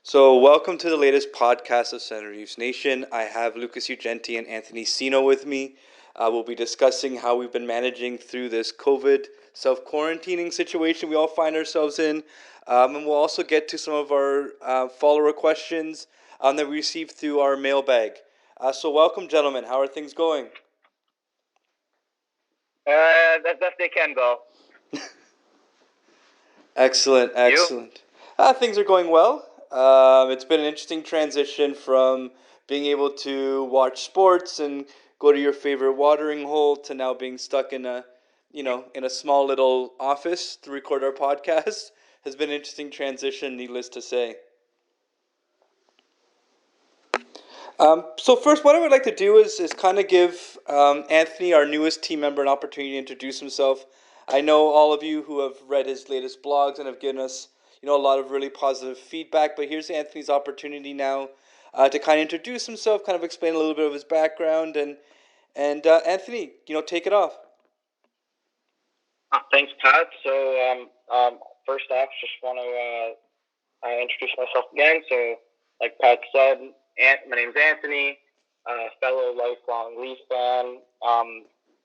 So, welcome to the latest podcast of Center Youth Nation. I have Lucas Ugenti and Anthony Sino with me. We'll be discussing how we've been managing through this COVID self-quarantining situation we all find ourselves in. And we'll also get to some of our follower questions that we received through our mailbag. So, welcome, gentlemen. How are things going? As best they can go. Excellent. Things are going well. It's been an interesting transition from being able to watch sports and go to your favorite watering hole to now being stuck in a small little office to record our podcast. Has been an interesting transition, needless to say. So first, what I would like to do is kind of give Anthony, our newest team member, an opportunity to introduce himself. I know all of you who have read his latest blogs and have given us, a lot of really positive feedback. But here's Anthony's opportunity now to kind of introduce himself, kind of explain a little bit of his background, and Anthony, take it off. Thanks, Pat. So first off, just want to introduce myself again. So, like Pat said, my name's Anthony, fellow lifelong Leaf fan.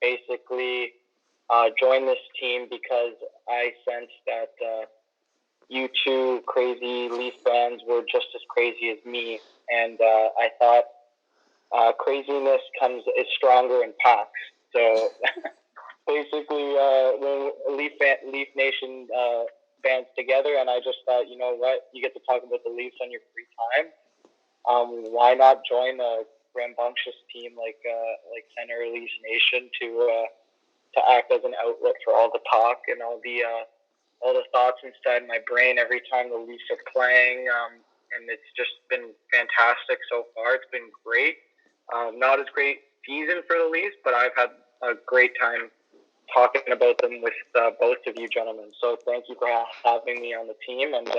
Basically, joined this team because I sensed that you two crazy Leaf fans were just as crazy as me, and I thought craziness is stronger in packs. So basically, when Leaf Nation bands together, and I just thought, you know what, you get to talk about the Leafs on your free time. Why not join a rambunctious team like Center Leafs Nation to act as an outlet for all the talk and all the thoughts inside my brain every time the Leafs are playing. And it's just been fantastic so far. It's been great. Not as great season for the Leafs, but I've had a great time talking about them with both of you gentlemen. So thank you for having me on the team, and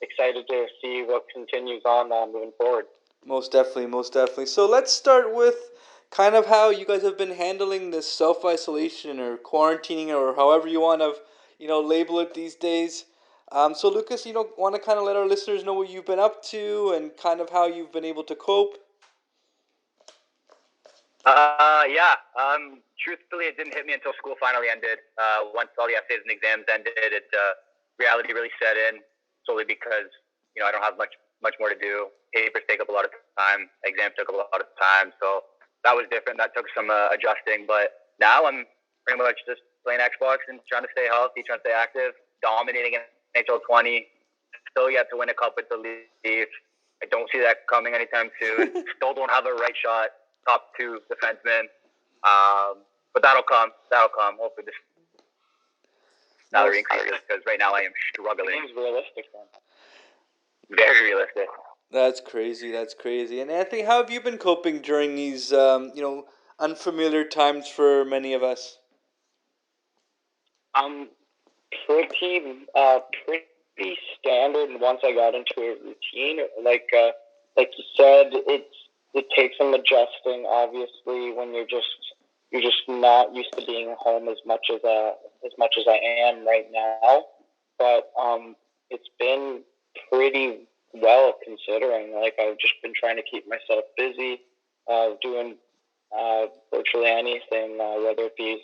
excited to see what continues on moving forward. Most definitely. So let's start with kind of how you guys have been handling this self-isolation or quarantining or however you want to, label it these days. So Lucas, want to kind of let our listeners know what you've been up to and kind of how you've been able to cope? Truthfully, it didn't hit me until school finally ended. Once all the essays and exams ended, reality really set in, solely because, I don't have much more to do. Papers take up a lot of time. Exams took up a lot of time. So that was different. That took some adjusting. But now I'm pretty much just playing Xbox and trying to stay healthy, trying to stay active, dominating in NHL 20. Still yet to win a cup with the Leafs. I don't see that coming anytime soon. Still don't have a right shot. Top two defensemen. But that'll come. Hopefully this salary increases, because right now I am struggling. Seems realistic then. Very realistic. That's crazy. And Anthony, how have you been coping during these, unfamiliar times for many of us? Pretty standard. Once I got into a routine, like you said, it takes some adjusting. Obviously, when you're just not used to being home as much as I am right now. But it's been pretty well, considering. Like, I've just been trying to keep myself busy, doing virtually anything, whether it be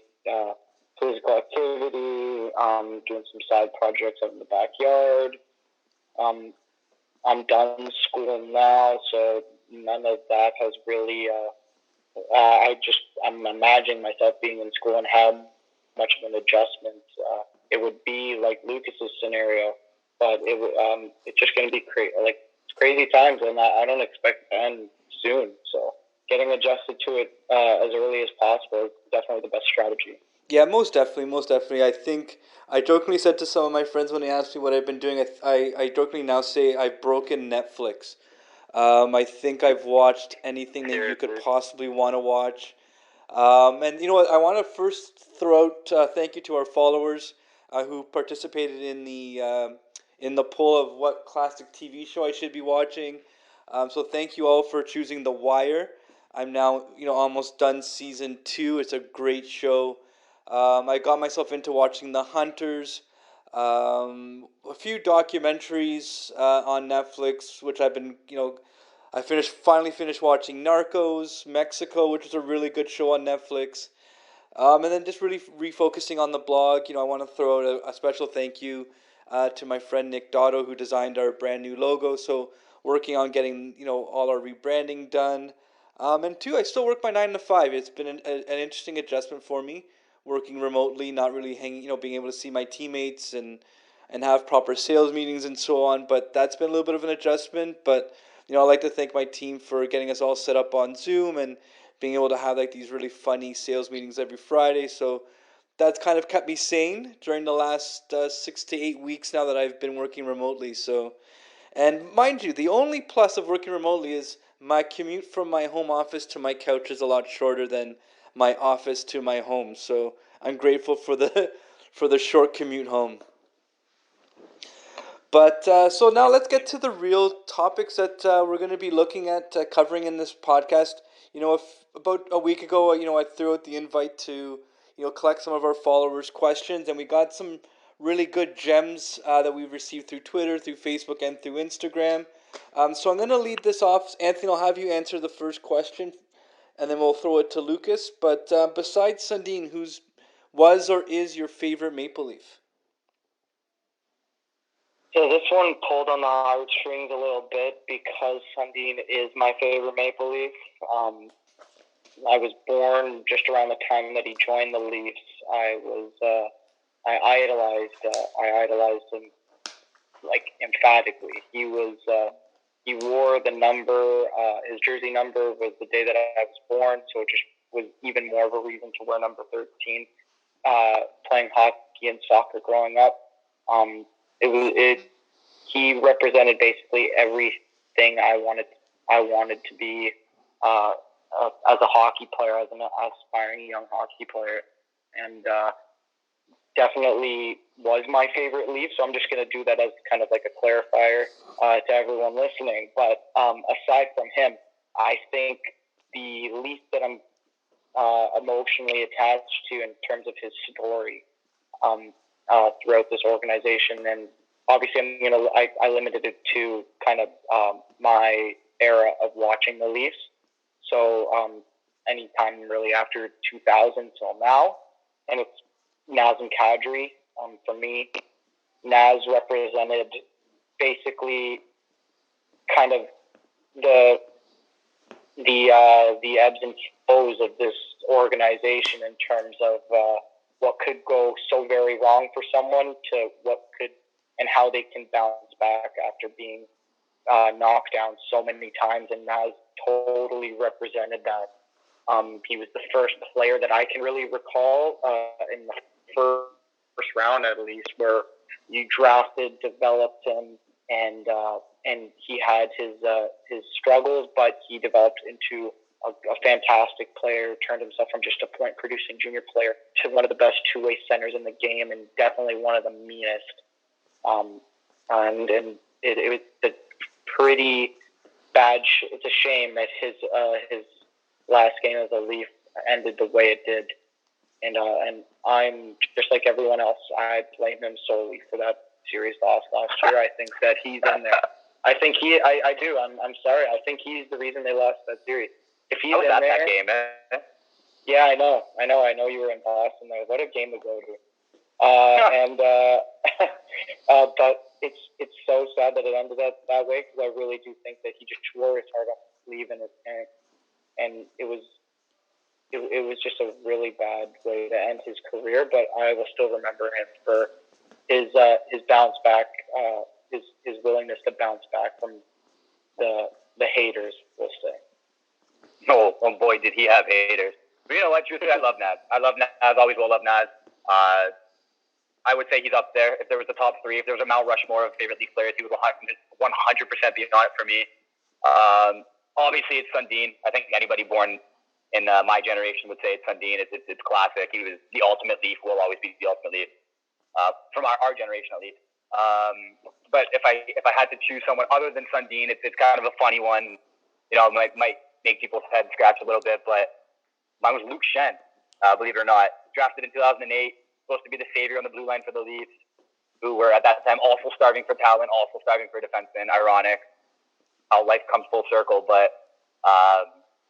physical activity, doing some side projects out in the backyard. I'm done school now, so none of that has really. I'm imagining myself being in school and how much of an adjustment it would be, like Lucas's scenario. But it's just going to be crazy times, and I don't expect it to end soon. So getting adjusted to it as early as possible is definitely the best strategy. Yeah, most definitely. I think I jokingly said to some of my friends when they asked me what I've been doing, I jokingly now say I've broken Netflix. I think I've watched anything that you could possibly want to watch. And you know what? I want to first throw out thank you to our followers who participated in the poll of what classic TV show I should be watching. So thank you all for choosing The Wire. I'm now almost done season 2. It's a great show. I got myself into watching The Hunters. A few documentaries on Netflix, which I've been, I finally finished watching Narcos, Mexico, which is a really good show on Netflix. And then just really refocusing on the blog. I want to throw out a special thank you to my friend Nick Dotto, who designed our brand new logo. So working on getting all our rebranding done. And two, I still work my 9 to 5. It's been an interesting adjustment for me, working remotely, not really hanging, being able to see my teammates and have proper sales meetings and so on. But that's been a little bit of an adjustment. But I'd like to thank my team for getting us all set up on Zoom and being able to have like these really funny sales meetings every Friday. So that's kind of kept me sane during the last 6 to 8 weeks now that I've been working remotely. So, and mind you, the only plus of working remotely is my commute from my home office to my couch is a lot shorter than my office to my home. So I'm grateful for the for the short commute home. But so now let's get to the real topics that we're going to be looking at covering in this podcast. If about a week ago, I threw out the invite to collect some of our followers' questions, and we got some really good gems that we've received through Twitter, through Facebook, and through Instagram. So I'm going to lead this off. Anthony, I'll have you answer the first question, and then we'll throw it to Lucas. But besides Sundin, who's was or is your favorite Maple Leaf? So this one pulled on the heartstrings a little bit because Sundin is my favorite Maple Leaf. I was born just around the time that he joined the Leafs. I idolized him like emphatically. He wore the number. His jersey number was the day that I was born, so it just was even more of a reason to wear number 13. Playing hockey and soccer growing up. He represented basically everything I wanted to be as a hockey player, as an aspiring young hockey player, and definitely was my favorite Leaf. So I'm just going to do that as kind of like a clarifier to everyone listening. But aside from him, I think the Leaf that I'm emotionally attached to in terms of his story throughout this organization, and obviously I limited it to kind of my era of watching the Leafs. So anytime really after 2000 till now, and it's Naz and Kadri. For me, Naz represented basically kind of the ebbs and flows of this organization in terms of what could go so very wrong for someone to what could and how they can bounce back after being knocked down so many times, and Naz totally represented that. He was the first player that I can really recall in the first round, at least, where you drafted, developed him, and he had his struggles, but he developed into a fantastic player, turned himself from just a point-producing junior player to one of the best two-way centers in the game, and definitely one of the meanest. And it was a pretty bad. It's a shame that his last game as a Leaf ended the way it did, and I'm just like everyone else. I blame him solely for that series loss last year. I think that he's in there. I think I do. I'm sorry. I think he's the reason they lost that series. If he's in there, that game, yeah, I know. You were in Boston there. What a game to go to. But it's so sad that it ended that way, because I really do think that he just wore his heart on his sleeve, and it was just a really bad way to end his career. But I will still remember him for his bounce back, his willingness to bounce back from the haters, we'll say. Oh boy, did he have haters. But you know what? Truthfully, I love Naz. Always will love Naz. I would say he's up there. If there was a top three, if there was a Mount Rushmore of favorite Leaf players, he would 100% be on it for me. Obviously, it's Sundin. I think anybody born in my generation would say it's Sundin. It's classic. He was the ultimate Leaf. Will always be the ultimate Leaf from our generation at least. But if I had to choose someone other than Sundin, it's kind of a funny one. Might make people's heads scratch a little bit. But mine was Luke Schenn. Believe it or not, drafted in 2008. Supposed to be the savior on the blue line for the Leafs. who were at that time also starving for talent, also starving for defensemen. Ironic how life comes full circle, but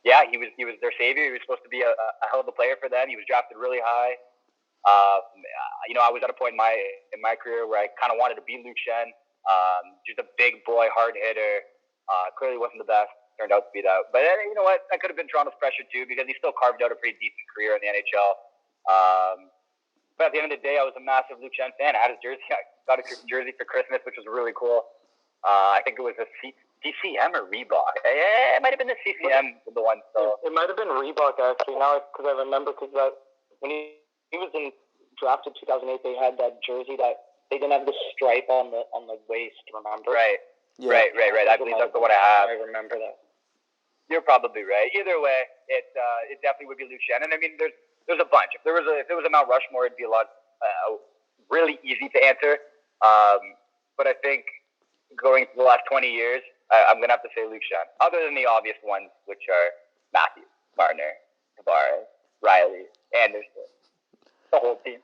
yeah, he was their savior. He was supposed to be a hell of a player for them. He was drafted really high. I was at a point in my career where I kind of wanted to be Luke Schenn. Just a big boy, hard hitter. Clearly wasn't the best. Turned out to be that. But you know what? That could have been Toronto's pressure too, because he still carved out a pretty decent career in the NHL. But at the end of the day, I was a massive Luke Schenn fan. I had his jersey. I got a jersey for Christmas, which was really cool. I think it was a CCM or Reebok. It might have been the CCM, the one. So. It might have been Reebok, actually, now, because I remember, because when he was drafted 2008, they had that jersey that they didn't have the stripe on the waist, remember? Right. Yeah. Right. I believe that's the one I have. I remember that. You're probably right. Either way, it definitely would be Luke Schenn. And I mean, there's a bunch. If there was a Mount Rushmore, it'd be a lot really easy to answer. But I think going to the last 20 years, I'm gonna have to say Luke Schenn. Other than the obvious ones, which are Matthews, Marner, Tavares, Riley, Anderson, the whole team.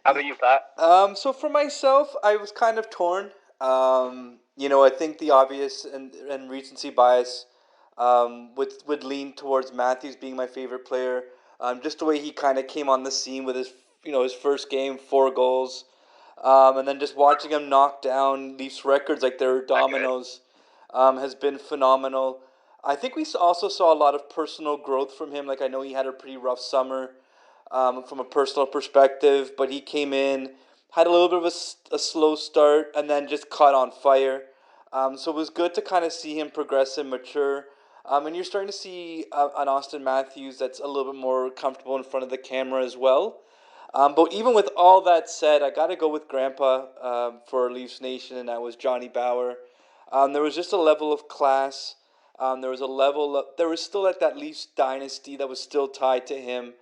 How about you, Pat? So for myself, I was kind of torn. I think the obvious and recency bias would lean towards Matthews being my favorite player. Just the way he kind of came on the scene with his first game, 4 goals, and then just watching him knock down Leafs records like they're dominoes has been phenomenal. I think we also saw a lot of personal growth from him. Like, I know he had a pretty rough summer from a personal perspective, but he came in, had a little bit of a slow start, and then just caught on fire. So it was good to kind of see him progress and mature. And you're starting to see an Austin Matthews that's a little bit more comfortable in front of the camera as well. But even with all that said, I got to go with Grandpa for Leafs Nation, and that was Johnny Bower. There was just a level of class. There was still that Leafs dynasty that was still tied to him.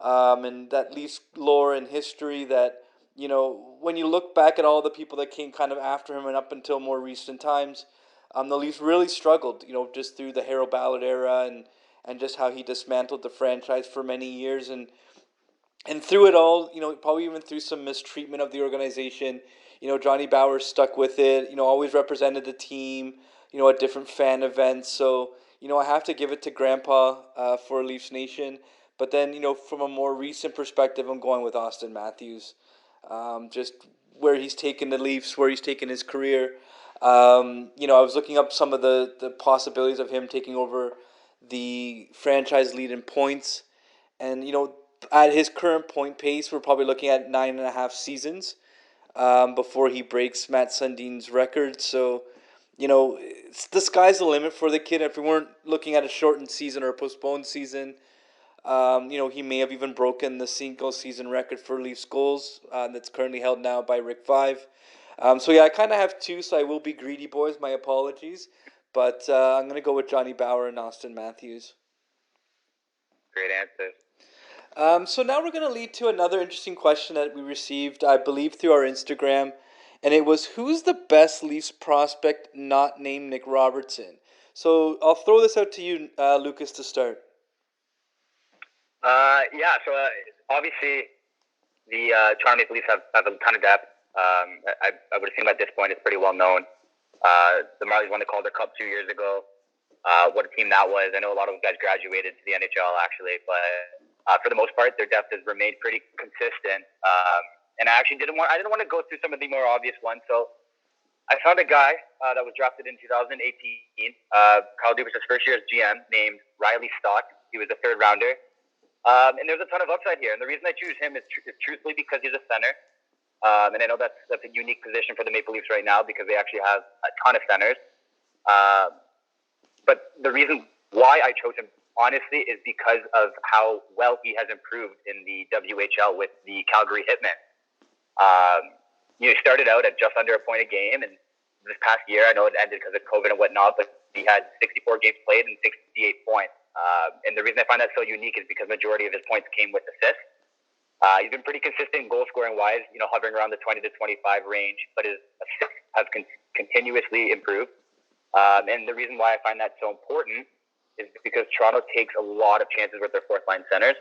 And that Leafs lore and history that, when you look back at all the people that came kind of after him and up until more recent times, the Leafs really struggled, just through the Harold Ballard era and just how he dismantled the franchise for many years. And through it all, probably even through some mistreatment of the organization, Johnny Bower stuck with it, always represented the team, at different fan events. So, I have to give it to Grandpa for Leafs Nation. But then, from a more recent perspective, I'm going with Austin Matthews. Just where he's taken the Leafs, where he's taken his career. I was looking up some of the possibilities of him taking over the franchise lead in points. And, at his current point pace, we're probably looking at 9.5 seasons before he breaks Matt Sundin's record. So, the sky's the limit for the kid. If we weren't looking at a shortened season or a postponed season, he may have even broken the single season record for Leafs goals that's currently held now by Rick Five. So yeah, I kind of have 2, so I will be greedy, boys. My apologies. But I'm going to go with Johnny Bower and Austin Matthews. Great answer. So now we're going to lead to another interesting question that we received, I believe, through our Instagram. And it was, who's the best Leafs prospect not named Nick Robertson? So I'll throw this out to you, Lucas, to start. So obviously the Toronto Maple Leafs have a ton of depth. I would assume at this point it's pretty well known. The Marlies won the Calder Cup 2 years ago. What a team that was. I know a lot of guys graduated to the NHL actually, but for the most part, their depth has remained pretty consistent. And I actually didn't want to go through some of the more obvious ones. So I found a guy that was drafted in 2018. Kyle Dubas' first year as GM, named Riley Stock. He was a 3rd rounder. And there's a ton of upside here. And the reason I choose him is truthfully because he's a center. And I know that's a unique position for the Maple Leafs right now because they actually have a ton of centers. But the reason why I chose him, honestly, is because of how well he has improved in the WHL with the Calgary Hitmen. He started out at just under a point a game, and this past year, I know it ended because of COVID and whatnot, but he had 64 games played and 68 points. And the reason I find that so unique is because majority of his points came with assists. He's been pretty consistent goal scoring wise, hovering around the 20 to 25 range, but his assists have continuously improved. And the reason why I find that so important is because Toronto takes a lot of chances with their 4th line centers.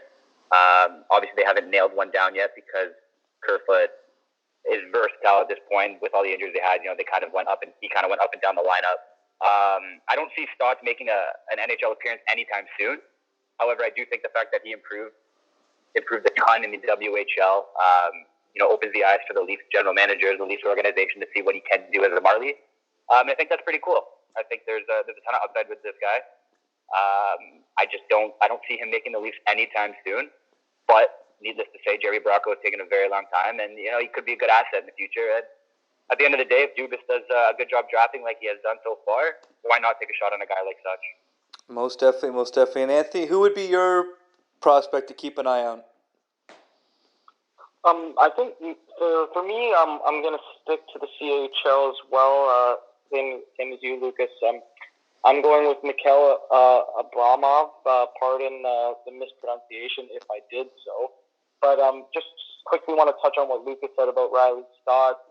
Obviously, they haven't nailed one down yet because Kerfoot, is versatile at this point with all the injuries they had. They kind of went up and he kind of went up and down the lineup. I don't see Stotts making an NHL appearance anytime soon. However, I do think the fact that he improved a ton in the WHL, opens the eyes for the Leafs general manager, the Leafs organization, to see what he can do as a Marley. I think that's pretty cool. I think there's a ton of upside with this guy. I don't see him making the Leafs anytime soon. But needless to say, Jerry Bracco has taken a very long time, and he could be a good asset in the future. And at the end of the day, if Dubas does a good job drafting like he has done so far, why not take a shot on a guy like such? Most definitely, most definitely. And Anthony, who would be your prospect to keep an eye on? I think for me, I'm gonna stick to the CHL as well. Same as you, Lucas. I'm going with Mikhail Abramov. Pardon the mispronunciation if I did so. But just quickly want to touch on what Lucas said about Riley Stott.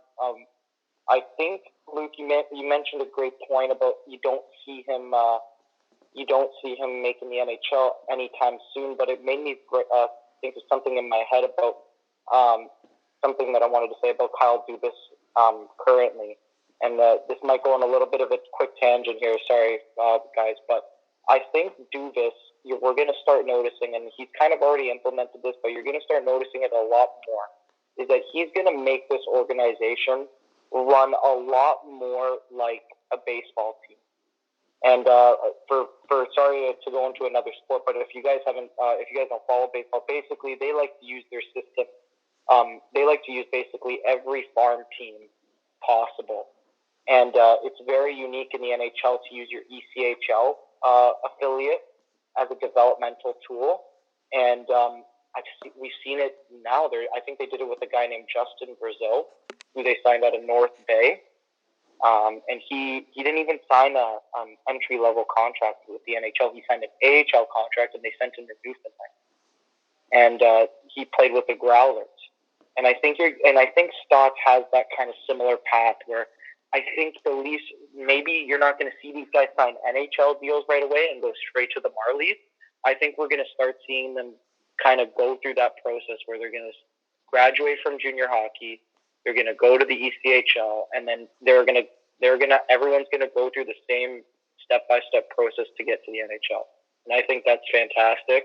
I think, Luke, you mentioned a great point about you don't see him making the NHL anytime soon. But it made me think of something in my head about something that I wanted to say about Kyle Dubas currently. And this might go on a little bit of a quick tangent here. Sorry, guys. But I think Dubas, we're going to start noticing, and he's kind of already implemented this, but you're going to start noticing it a lot more, is that he's going to make this organization run a lot more like a baseball team. And sorry to go into another sport, but if you guys don't follow baseball, basically they like to use their system. They like to use basically every farm team possible. And it's very unique in the NHL to use your ECHL affiliate as a developmental tool. And we've seen it now. I think they did it with a guy named Justin Brazil, who they signed out of North Bay. And he didn't even sign a entry-level contract with the NHL. He signed an AHL contract, and they sent him to Newfoundland. And he played with the Growlers. And I think Stotts has that kind of similar path where I think the Leafs, maybe you're not going to see these guys sign NHL deals right away and go straight to the Marlies. I think we're going to start seeing them kind of go through that process where they're going to graduate from junior hockey, they're going to go to the ECHL, and then everyone's going to go through the same step-by-step process to get to the NHL. And I think that's fantastic.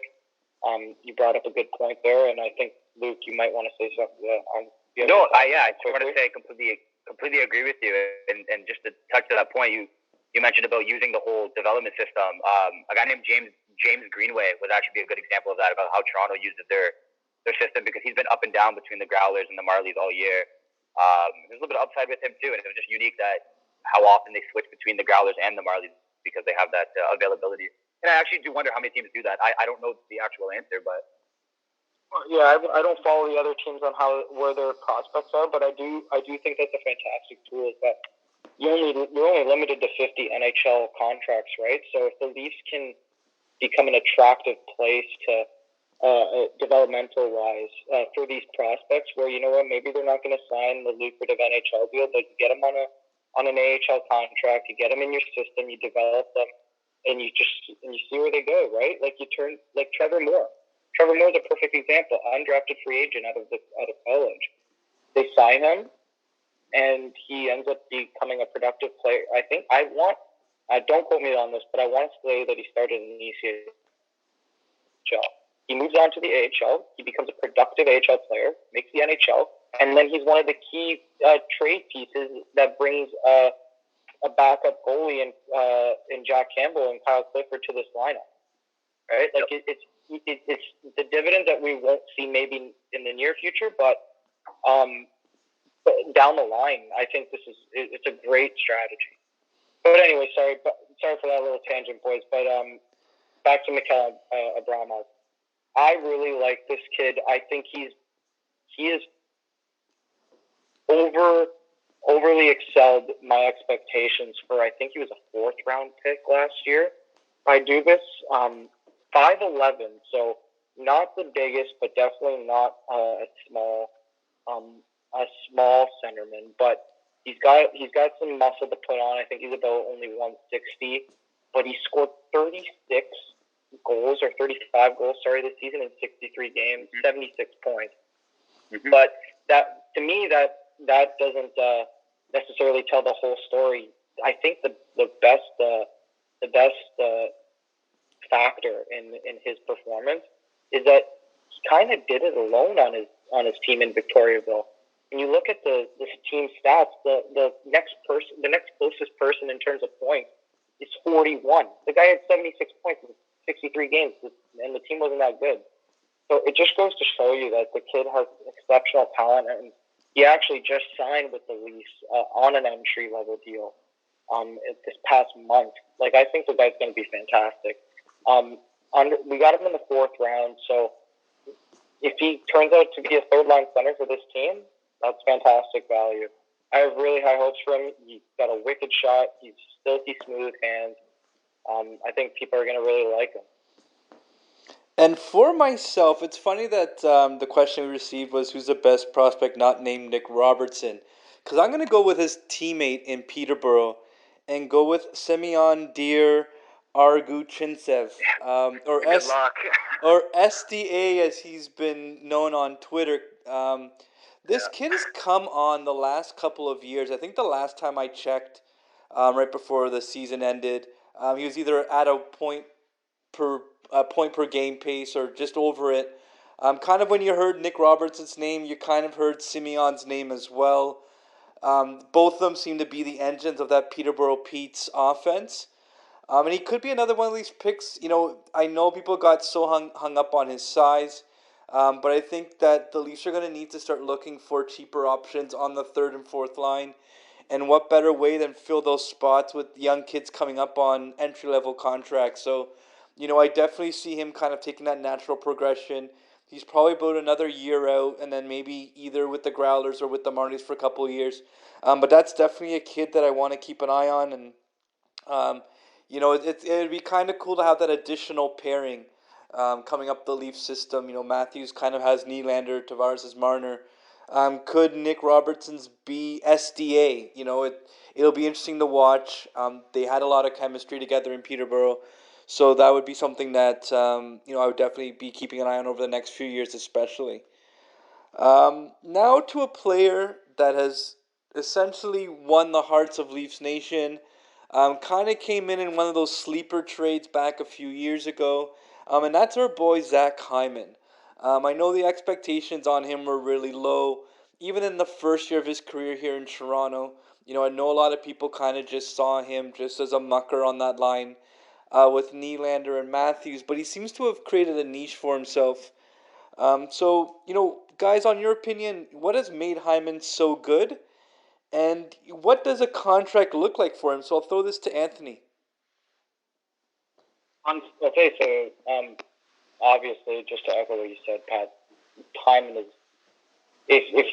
You brought up a good point there, and I think, Luke, you might want to say something on the other side. I just want to say completely agree with you. And just to touch to that point, you mentioned about using the whole development system. A guy named James Greenway would actually be a good example of that, about how Toronto uses their system, because he's been up and down between the Growlers and the Marlies all year. There's a little bit of upside with him too, and it was just unique that how often they switch between the Growlers and the Marlies, because they have that availability. And I actually do wonder how many teams do that. I don't know the actual answer, but yeah, I don't follow the other teams on where their prospects are, but I do think that's a fantastic tool. Is that you're only limited to 50 NHL contracts, right? So if the Leafs can become an attractive place to developmental wise for these prospects, where maybe they're not going to sign the lucrative NHL deal, but you get them on an AHL contract, you get them in your system, you develop them, and you see where they go, right? Like you turn like Trevor Moore. Trevor Moore's a perfect example. Undrafted free agent out of college. They sign him, and he ends up becoming a productive player. Don't quote me on this, but I want to say that he started in the ECHL. He moves on to the AHL. He becomes a productive AHL player, makes the NHL, and then he's one of the key trade pieces that brings a backup goalie in Jack Campbell and Kyle Clifford to this lineup. Right? Like it's the dividend that we won't see maybe in the near future, but down the line, I think it's a great strategy. But anyway, sorry for that little tangent, boys. But back to Mikhail Abramov. I really like this kid. I think he is overly excelled my expectations for. I think he was a 4th round pick last year by Dubas. 5'11", so not the biggest, but definitely not a small centerman. But he's got some muscle to put on. I think he's about only 160, but he scored 36 goals or 35 goals, this season in 63 games, 76 points. Mm-hmm. But that, to me, that that doesn't necessarily tell the whole story. I think the best factor in his performance is that he kind of did it alone on his team in Victoriaville. When you look at this team stats, the next closest person in terms of points is 41. The guy had 76 points in 63 games, and the team wasn't that good. So it just goes to show you that the kid has exceptional talent, and he actually just signed with the Leafs on an entry-level deal this past month. Like, I think the guy's going to be fantastic. We got him in the 4th round, so if he turns out to be a third-line center for this team, that's fantastic value. I have really high hopes for him. He's got a wicked shot. He's silky smooth hands. I think people are going to really like him. And for myself, it's funny that the question we received was who's the best prospect not named Nick Robertson. Because I'm going to go with his teammate in Peterborough and go with Semyon Deer Arguchintsev. Or Good luck. or SDA as he's been known on Twitter. This kid has come on the last couple of years. I think the last time I checked, right before the season ended, he was either at a point per game pace or just over it. Kind of when you heard Nick Robertson's name, you kind of heard Simeon's name as well. Both of them seem to be the engines of that Peterborough Pete's offense. And he could be another one of these picks. You know, I know people got so hung up on his size, but I think that the Leafs are going to need to start looking for cheaper options on the 3rd and 4th line. And what better way than fill those spots with young kids coming up on entry-level contracts. So, you know, I definitely see him kind of taking that natural progression. He's probably about another year out, and then maybe either with the Growlers or with the Marlies for a couple of years. But that's definitely a kid that I want to keep an eye on. And, you know, it'd be kind of cool to have that additional pairing coming up the Leaf system. You know, Matthews kind of has Nylander, Tavares has Marner. Could Nick Robertson's be SDA? You know, it'll be interesting to watch. They had a lot of chemistry together in Peterborough, so that would be something that you know I would definitely be keeping an eye on over the next few years, especially. Now to a player that has essentially won the hearts of Leafs Nation. Kind of came in one of those sleeper trades back a few years ago, and that's our boy Zach Hyman. I know the expectations on him were really low, even in the first year of his career here in Toronto. You know, I know a lot of people kind of just saw him just as a mucker on that line with Nylander and Matthews, but he seems to have created a niche for himself. So, you know, guys, on your opinion, what has made Hyman so good? And what does a contract look like for him? So I'll throw this to Anthony. Okay, so obviously, just to echo what you said, Pat, Hyman is if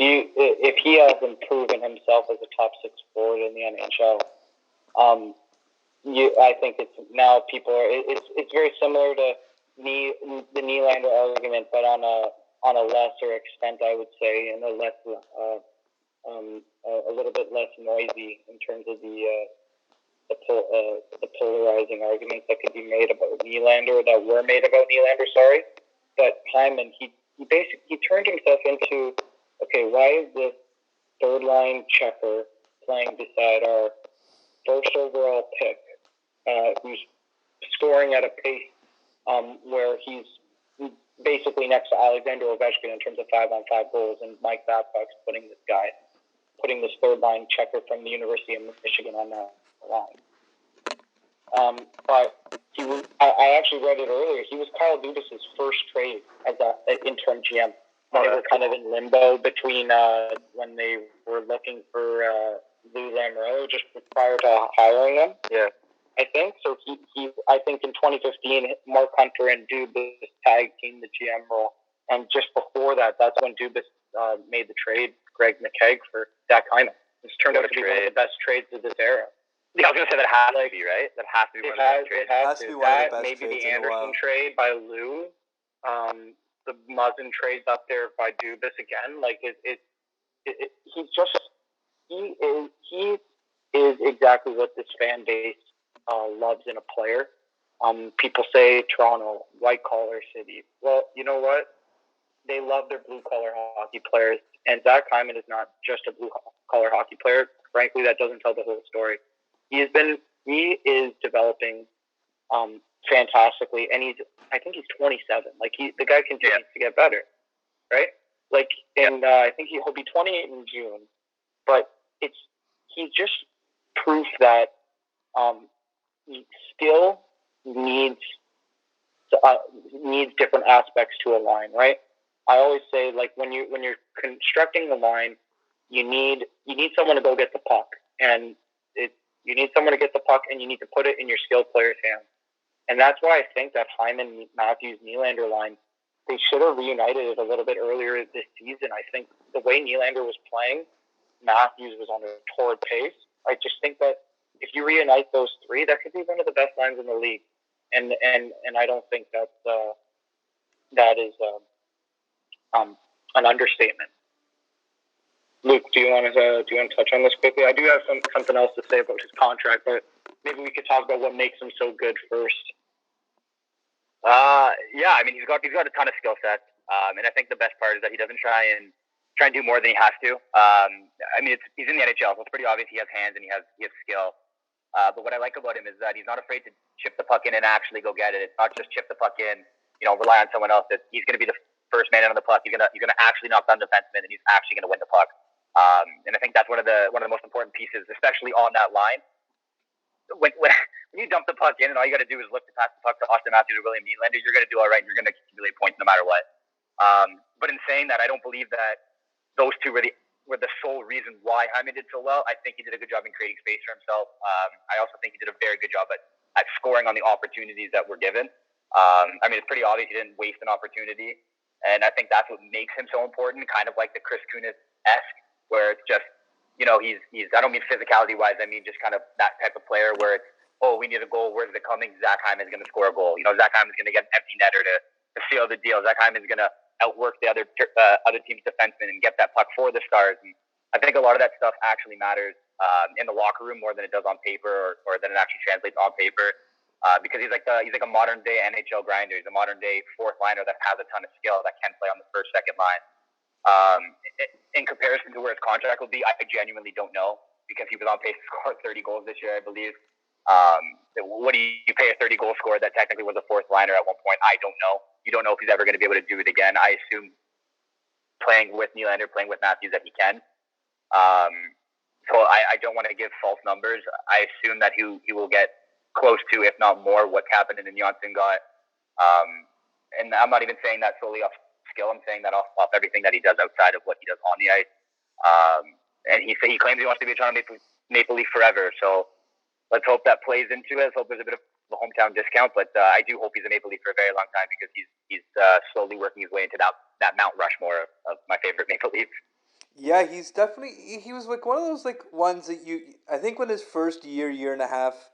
he hasn't proven himself as a top 6 forward in the NHL, I think it's now people are it's very similar to the Nylander argument, but on a lesser extent, I would say, and a little bit less noisy in terms of the polarizing arguments that could be made about Nylander, that were made about Nylander, sorry. But Hyman, he basically turned himself into, okay, why is this third line checker playing beside our first overall pick, who's scoring at a pace where he's basically next to Alexander Ovechkin in terms of 5-on-5 goals, and Mike Babcock's putting this third line checker from the University of Michigan on the line. But I actually read it earlier. He was Kyle Dubas' first trade as an interim GM. They were kind of in limbo between when they were looking for Lou Lamoriello just prior to hiring him. Yeah. I think so. He I think in 2015, Mark Hunter and Dubas tag teamed the GM role, and just before that, that's when Dubas made the trade, Greg McKegg for Zach Hyman. It's turned out to be one of the best trades of this era. Yeah, I was gonna say that has to be right. That has to be one of the best trades. It has to be to. one of the That, best maybe trades the in a while. Anderson trade by Lou, the Muzzin trades up there by Dubas again. Like he is exactly what this fan base loves in a player. People say Toronto, white collar city. Well, you know what? They love their blue collar hockey players, And Zach Hyman is not just a blue-collar hockey player. Frankly, that doesn't tell the whole story. He is developing fantastically, and I think he's 27. Like the guy continues to get better, right? Like, and I think he'll be 28 in June, but he just proof that he still needs different aspects to a line, right? I always say, like, when you're constructing a line, you need someone to go get the puck, and you need someone to get the puck, and you need to put it in your skilled player's hands. And that's why I think that Hyman, Matthews, Nylander line, they should have reunited it a little bit earlier this season. I think the way Nylander was playing, Matthews was on a torrid pace. I just think that if you reunite those three, that could be one of the best lines in the league. And I don't think that is an understatement. Luke, do you want to touch on this quickly? I do have something else to say about his contract, but maybe we could talk about what makes him so good first. Yeah, I mean, he's got a ton of skill sets, and I think the best part is that he doesn't try and do more than he has to. I mean, he's in the NHL, so it's pretty obvious he has hands and he has skill. But what I like about him is that he's not afraid to chip the puck in and actually go get it. It's not just chip the puck in, rely on someone else. That he's going to be the first man in on the puck. He's gonna actually knock down the defenseman, and he's actually going to win the puck. And I think that's one of the most important pieces, especially on that line. When you dump the puck in and all you got to do is look to pass the puck to Austin Matthews or William Nylander, you're going to do all right and you're going to accumulate points no matter what. But in saying that, I don't believe that those two were the sole reason why Hyman did so well. I think he did a good job in creating space for himself. I also think he did a very good job at scoring on the opportunities that were given. I mean, it's pretty obvious he didn't waste an opportunity. And I think that's what makes him so important, kind of like the Chris Kunitz-esque, where it's just, he's I don't mean physicality-wise, I mean just kind of that type of player where it's, we need a goal, where's it coming? Zach Hyman's going to score a goal. Zach Hyman's going to get an empty netter to seal the deal. Zach Hyman's going to outwork the other team's defenseman and get that puck for the Stars. And I think a lot of that stuff actually matters in the locker room more than it does on paper or than it actually translates on paper. Because he's like a modern day NHL grinder. He's a modern day fourth liner that has a ton of skill that can play on the first, second line. In comparison to where his contract will be, I genuinely don't know because he was on pace to score 30 goals this year, I believe. What do you pay a 30 goal scorer that technically was a fourth liner at one point? I don't know. You don't know if he's ever going to be able to do it again. I assume playing with Nylander, playing with Matthews that he can. So I don't want to give false numbers. I assume that he will get close to, if not more, what Kapanen and Johnsson got. And I'm not even saying that solely off skill. I'm saying that off everything that he does outside of what he does on the ice. And he claims he wants to be a Toronto Maple Leaf forever. So let's hope that plays into it. Let's hope there's a bit of a hometown discount. But I do hope he's a Maple Leaf for a very long time because he's slowly working his way into that Mount Rushmore of my favorite Maple Leafs. Yeah, he was like one of those like ones that I think when his first year and a half,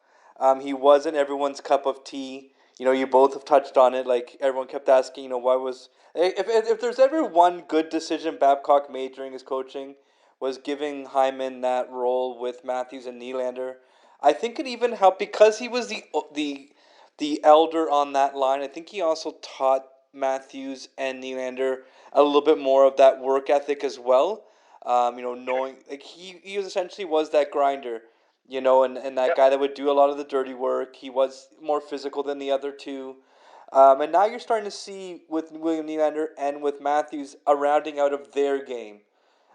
he wasn't everyone's cup of tea. You both have touched on it. Like everyone kept asking, why was if there's ever one good decision Babcock made during his coaching was giving Hyman that role with Matthews and Nylander. I think it even helped because he was the elder on that line. I think he also taught Matthews and Nylander a little bit more of that work ethic as well. Knowing like he essentially was that grinder, and that guy that would do a lot of the dirty work. He was more physical than the other two. And now you're starting to see with William Nylander and with Matthews a rounding out of their game.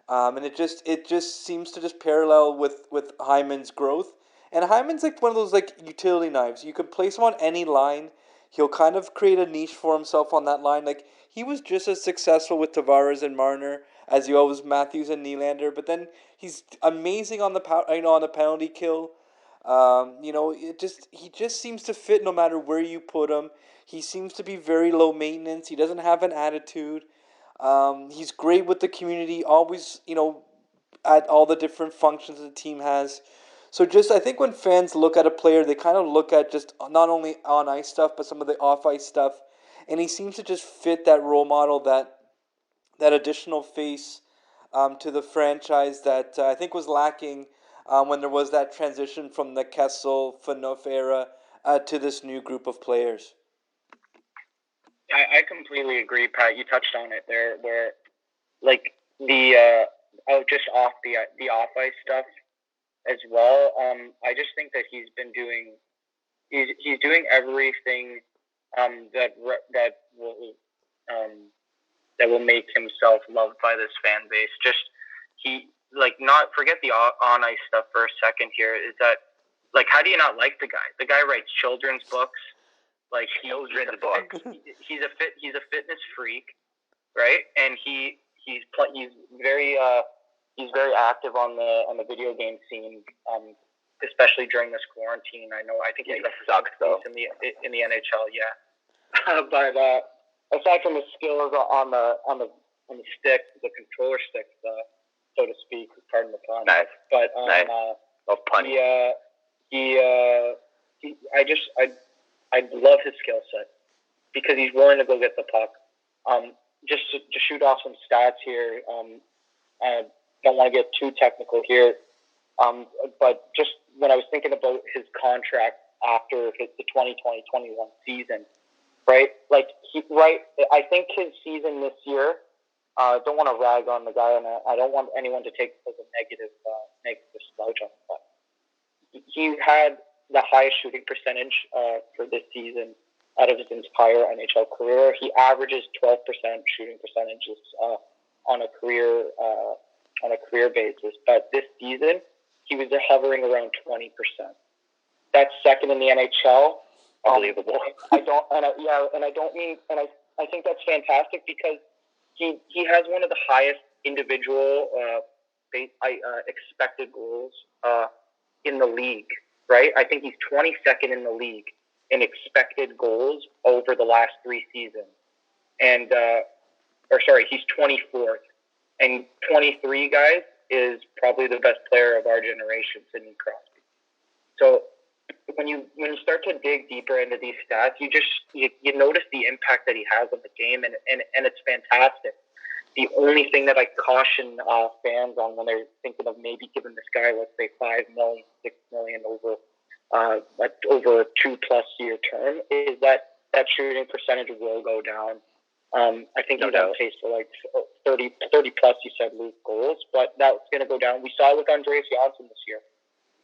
And it just seems to just parallel with Hyman's growth. And Hyman's like one of those like utility knives. You could place him on any line. He'll kind of create a niche for himself on that line. Like he was just as successful with Tavares and Marner as he was Matthews and Nylander. But then he's amazing on the on the penalty kill. He just seems to fit no matter where you put him. He seems to be very low maintenance. He doesn't have an attitude. He's great with the community. Always, at all the different functions the team has. So I think when fans look at a player, they kind of look at just not only on ice stuff, but some of the off ice stuff. And he seems to just fit that role model, that additional face to the franchise that I think was lacking when there was that transition from the Kessel, Phaneuf era to this new group of players. I completely agree, Pat. You touched on it there, where like just off the off ice stuff as well. I just think that he's doing everything that will that will make himself loved by this fan base. Just not forget the on ice stuff for a second here. Is that how do you not like the guy? The guy writes children's books. Children's books. He's a fitness freak, right? And he's very active on the video game scene, especially during this quarantine. I think he sucks though in the NHL. Yeah, but aside from his skills on the stick, the controller stick, so to speak, pardon the pun. Nice. But nice. Punny. I love his skill set because he's willing to go get the puck. Just to shoot off some stats here. I don't want to get too technical here, but just when I was thinking about his contract after the 2020-21 season, right? I think his season this year. Don't want to rag on the guy, and I don't want anyone to take it as a negative slouch on him. But he had the highest shooting percentage for this season out of his entire NHL career. He averages 12% shooting percentages on a career basis. But this season, he was hovering around 20%. That's second in the NHL. Unbelievable. I think that's fantastic because he has one of the highest individual expected goals in the league, right? I think he's 22nd in the league in expected goals over the last 3 seasons. And, he's 24th. And 23, guys, is probably the best player of our generation, Sidney Crosby. So when you start to dig deeper into these stats, you notice the impact that he has on the game, and it's fantastic. The only thing that I caution fans on when they're thinking of maybe giving this guy, let's say, $5 million, $6 million over a 2+ year term is that shooting percentage will go down. I think he's on pace for 30 plus, you said, Luke, goals, but that's going to go down. We saw it with Andreas Janssen this year.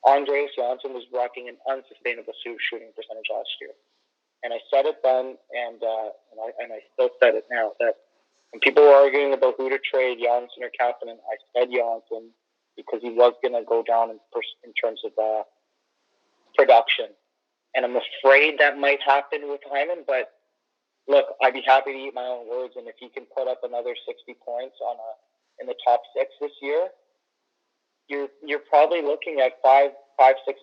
Andreas Janssen was rocking an unsustainable shooting percentage last year. And I said it then, and I still said it now, that when people were arguing about who to trade, Janssen or Kapanen, I said Janssen because he was going to go down in terms of production. And I'm afraid that might happen with Hyman, but look, I'd be happy to eat my own words, and if he can put up another 60 points in the top 6 this year, you're probably looking at $5-6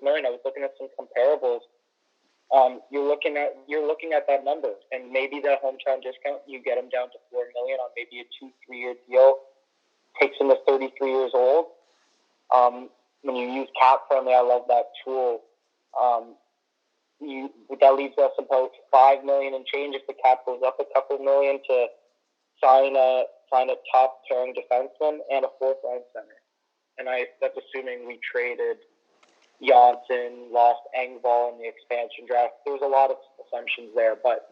million. I was looking at some comparables. You're looking at that number, and maybe that hometown discount, you get him down to $4 million on maybe a 2-3 year deal. Takes him to 33 years old. When you use cap friendly, I love that tool. That leaves us about $5 million and change if the cap goes up a couple million to sign a top pairing defenseman and a 4th line center. And that's assuming we traded Janssen, lost Engvall in the expansion draft. There was a lot of assumptions there, but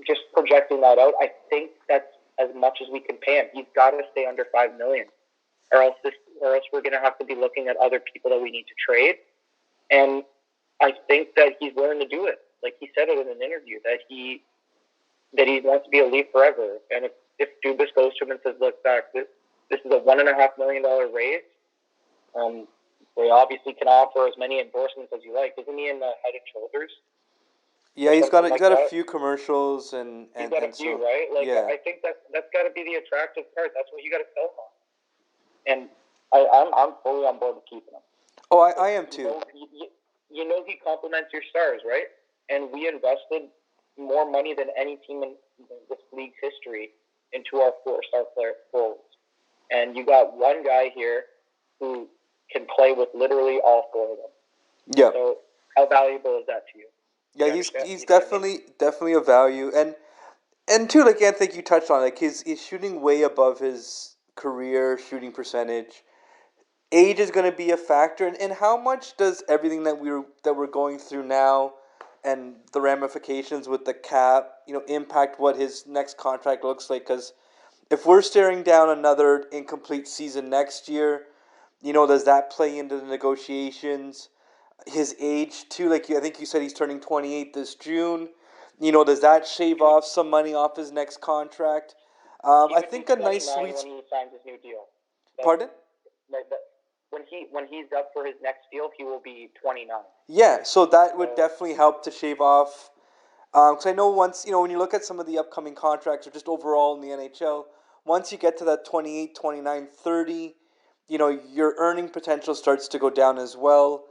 just projecting that out, I think that's as much as we can pay him. He's got to stay under $5 million, or else we're going to have to be looking at other people that we need to trade. And I think that he's willing to do it. Like he said it in an interview that he wants to be a Leaf forever. And if Dubas goes to him and says, "Look, Zach, this is a $1.5 million raise," they obviously can offer as many endorsements as you like. Isn't he in the Head and Shoulders? Yeah, he's got a few commercials and he's got a few, right? Yeah. I think that's got to be the attractive part. That's what you got to sell him on. And I'm fully on board with keeping him. Oh, I am too. You know he complements your stars, right? And we invested more money than any team in this league's history into our 4-star forwards. And you got one guy here who can play with literally all 4 of them. Yeah. So how valuable is that to you? Yeah, he's definitely a value, and too, like I think you touched on, like he's shooting way above his career shooting percentage. Age is going to be a factor, and how much does everything that we're going through now, and the ramifications with the cap, impact what his next contract looks like? Because if we're staring down another incomplete season next year, does that play into the negotiations? His age too, like I think you said he's turning 28 this June. Does that shave off some money off his next contract? I think a nice sweet. When he signs his new deal. Pardon? When he's up for his next deal, he will be 29. Yeah, so that would definitely help to shave off. Because I know once, when you look at some of the upcoming contracts or just overall in the NHL, once you get to that 28, 29, 30, your earning potential starts to go down as well.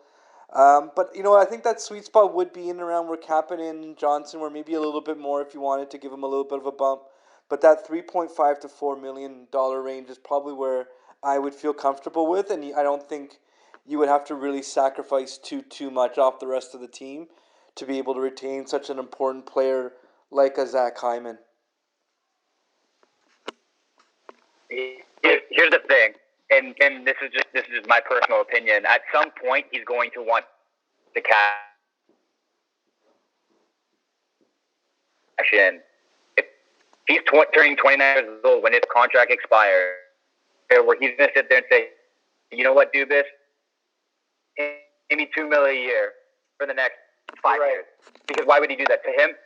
But, I think that sweet spot would be in around where Kapanen and Johnson were, maybe a little bit more if you wanted to give him a little bit of a bump. But that $3.5 to $4 million range is probably where I would feel comfortable with, and I don't think you would have to really sacrifice too much off the rest of the team to be able to retain such an important player like a Zach Hyman. Here's the thing, and this is just my personal opinion. At some point, he's going to want the cash in. If he's turning 29 years old when his contract expires, where he's going to sit there and say, you know what, Dubas, give me $2 million a year for the next 5 years. Because why would he do that? To him,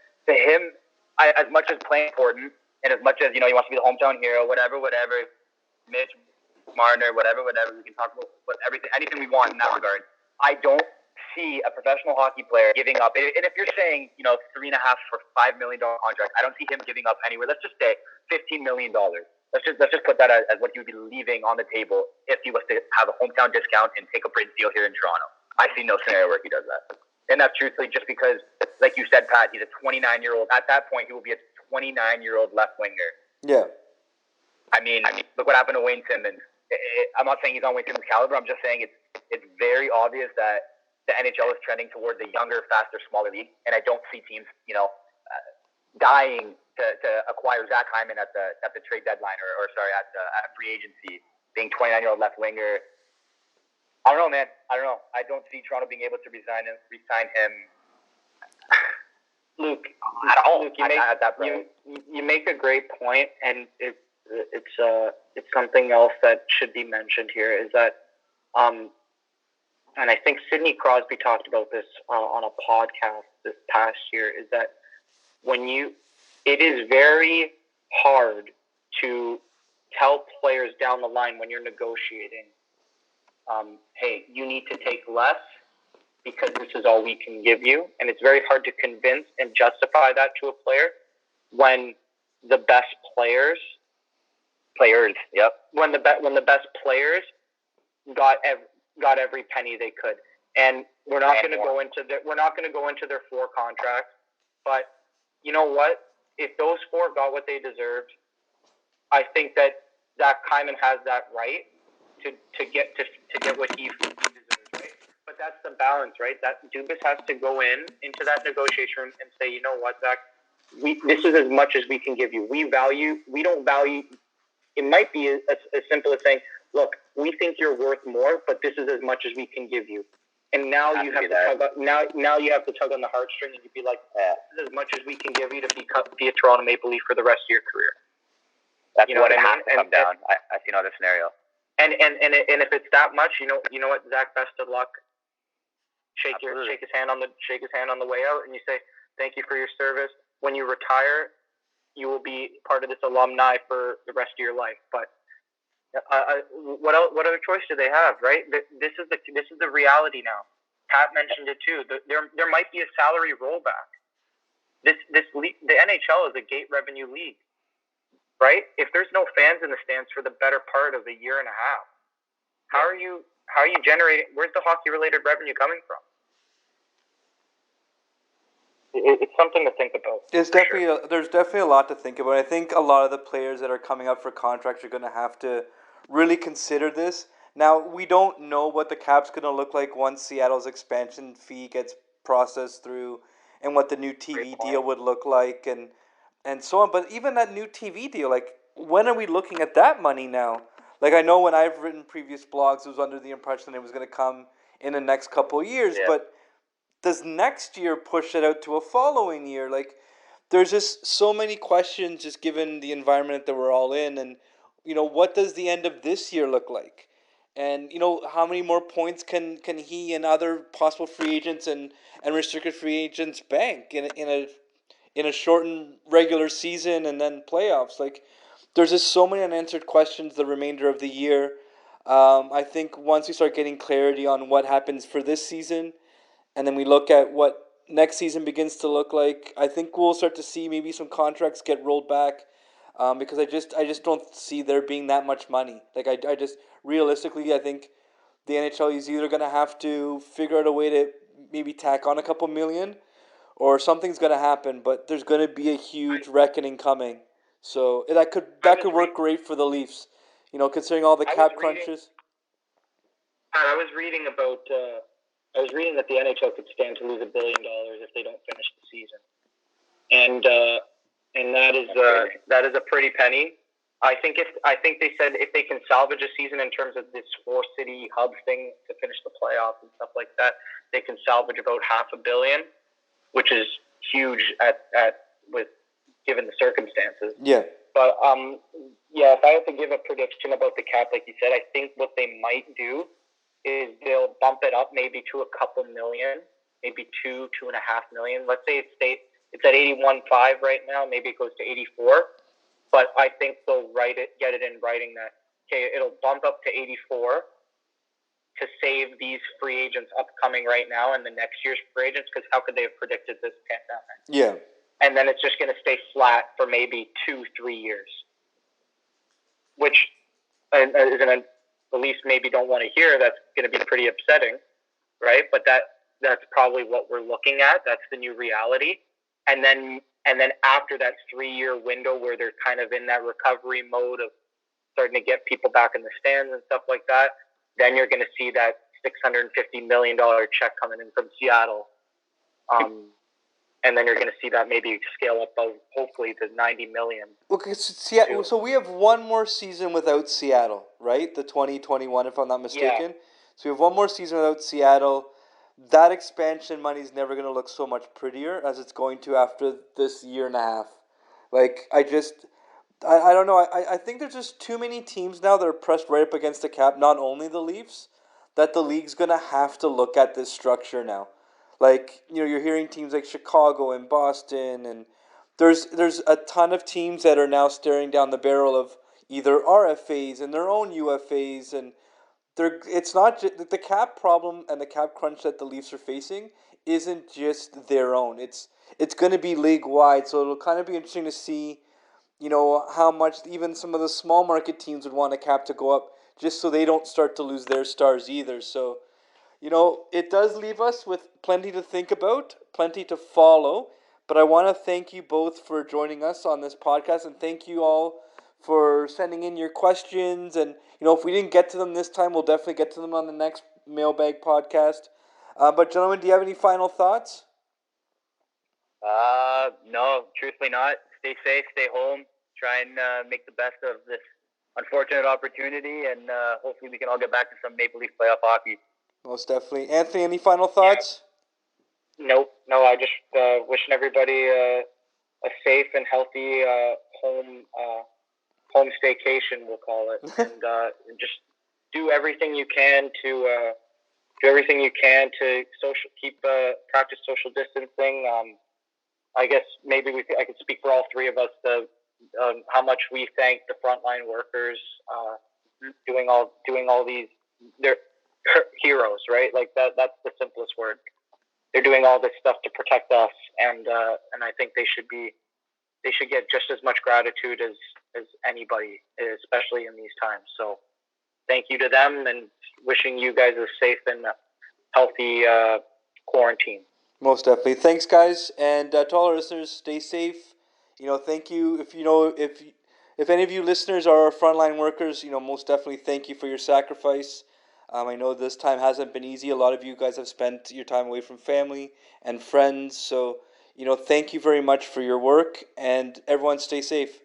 as much as playing important, and as much as, he wants to be the hometown hero, whatever, Mitch Marner, whatever, we can talk about anything we want in that regard. I don't see a professional hockey player giving up. And if you're saying, $3.5 for $5 million contract, I don't see him giving up anywhere. Let's just say $15 million. Let's just put that as what he would be leaving on the table if he was to have a hometown discount and take a Prince deal here in Toronto. I see no scenario where he does that. And that's truthfully just because, like you said, Pat, he's a 29-year-old. At that point, he will be a 29-year-old left winger. Yeah. I mean, look what happened to Wayne Simmons. I'm not saying he's on Wayne Simmons' caliber. I'm just saying it's very obvious that the NHL is trending towards a younger, faster, smaller league, and I don't see teams, dying to acquire Zach Hyman at the trade deadline or at free agency, being 29-year-old left winger. I don't know, man. I don't know. I don't see Toronto being able to resign him. Luke, at all. Luke, you make a great point, and it's something else that should be mentioned here is that, and I think Sidney Crosby talked about this on a podcast this past year, is that it is very hard to tell players down the line when you're negotiating, hey, you need to take less because this is all we can give you. And it's very hard to convince and justify that to a player when the best players, when the best players got every penny they could. And we're not going to go into their 4 contracts, but you know what? If those 4 got what they deserved, I think that Zach Hyman has that right to get what he deserves, right? But that's the balance, right? That Dubas has to go into that negotiation room and say, you know what, Zach, this is as much as we can give you. We don't value. It might be as simple as saying, look, we think you're worth more, but this is as much as we can give you. And now you have to tug on, now you have to tug on the heartstring, and you'd be like, this is as much as we can give you to be a Toronto Maple Leaf for the rest of your career. That's what it has to come down. I see another scenario. And if it's that much, you know what, Zach, best of luck. Shake his hand on the way out, and you say, thank you for your service. When you retire, you will be part of this alumni for the rest of your life. But what other choice do they have, right? This is the reality now. Pat mentioned it too. There might be a salary rollback. This league, the NHL is a gate revenue league, right? If there's no fans in the stands for the better part of a year and a half, how are you generating? Where's the hockey related revenue coming from? It's something to think about. There's definitely a lot to think about. I think a lot of the players that are coming up for contracts are going to have to really consider this. Now, we don't know what the cap's going to look like once Seattle's expansion fee gets processed through and what the new TV deal would look like and so on. But even that new TV deal, like, when are we looking at that money now? Like, I know when I've written previous blogs, it was under the impression it was going to come in the next couple of years, but does next year push it out to a following year? Like, there's just so many questions, just given the environment that we're all in, and what does the end of this year look like, and how many more points can he and other possible free agents and restricted free agents bank in a shortened regular season and then playoffs. Like, there's just so many unanswered questions the remainder of the year. I think once we start getting clarity on what happens for this season, and then we look at what next season begins to look like, I think we'll start to see maybe some contracts get rolled back. Because I just don't see there being that much money. Like, I just realistically, I think the NHL is either gonna have to figure out a way to maybe tack on a couple million, or something's gonna happen. But there's gonna be a huge reckoning coming. So that could work great for the Leafs. Considering all the cap crunches. I was reading about. I was reading that the NHL could stand to lose $1 billion if they don't finish the season, and that is a pretty penny. I think they said if they can salvage a season in terms of this 4-city hub thing to finish the playoffs and stuff like that, they can salvage about $500 million, which is huge at with given the circumstances. Yeah. But if I have to give a prediction about the cap, like you said, I think what they might do is they'll bump it up maybe to a couple million, maybe 2.5 million. Let's say it's at 81.5 right now. Maybe it goes to 84. But I think they'll get it in writing that, okay, it'll bump up to 84 to save these free agents upcoming right now and the next year's free agents, because how could they have predicted this pandemic? Yeah. And then it's just going to stay flat for maybe 2-3 years, which the Leafs maybe don't want to hear. That's going to be pretty upsetting, right? But that's probably what we're looking at. That's the new reality. And then after that 3-year window where they're kind of in that recovery mode of starting to get people back in the stands and stuff like that, then you're going to see that $650 million check coming in from Seattle. And then you're going to see that maybe scale up hopefully to $90 million. Okay, so we have one more season without Seattle, right? The 2021, if I'm not mistaken. Yeah. So we have one more season without Seattle. That expansion money is never going to look so much prettier as it's going to after this year and a half. Like, I don't know. I think there's just too many teams now that are pressed right up against the cap, not only the Leafs, that the league's going to have to look at this structure now. Like, you're hearing teams like Chicago and Boston, and there's a ton of teams that are now staring down the barrel of either RFAs and their own UFAs, and it's not just the cap problem and the cap crunch that the Leafs are facing isn't just their own. It's going to be league wide, so it'll kind of be interesting to see, how much even some of the small market teams would want a cap to go up, just so they don't start to lose their stars either. So, it does leave us with plenty to think about, plenty to follow. But I want to thank you both for joining us on this podcast, and thank you all for sending in your questions. And, if we didn't get to them this time, we'll definitely get to them on the next Mailbag podcast. But, gentlemen, do you have any final thoughts? No, truthfully not. Stay safe, stay home, try and make the best of this unfortunate opportunity, and hopefully we can all get back to some Maple Leaf playoff hockey. Most definitely. Anthony, any final thoughts? Yeah. Nope. No, I just wishing everybody a safe and healthy home staycation, we'll call it, and just do everything you can to practice social distancing. I guess maybe I could speak for all three of us how much we thank the frontline workers doing all these. They're heroes, right? Like that's the simplest word. They're doing all this stuff to protect us, and I think they should get just as much gratitude as anybody, especially in these times. So thank you to them, and wishing you guys a safe and healthy quarantine. Most definitely. Thanks, guys, and to all our listeners, stay safe. Thank you. If any of you listeners are frontline workers, most definitely thank you for your sacrifice. I know this time hasn't been easy. A lot of you guys have spent your time away from family and friends. So, thank you very much for your work, and everyone stay safe.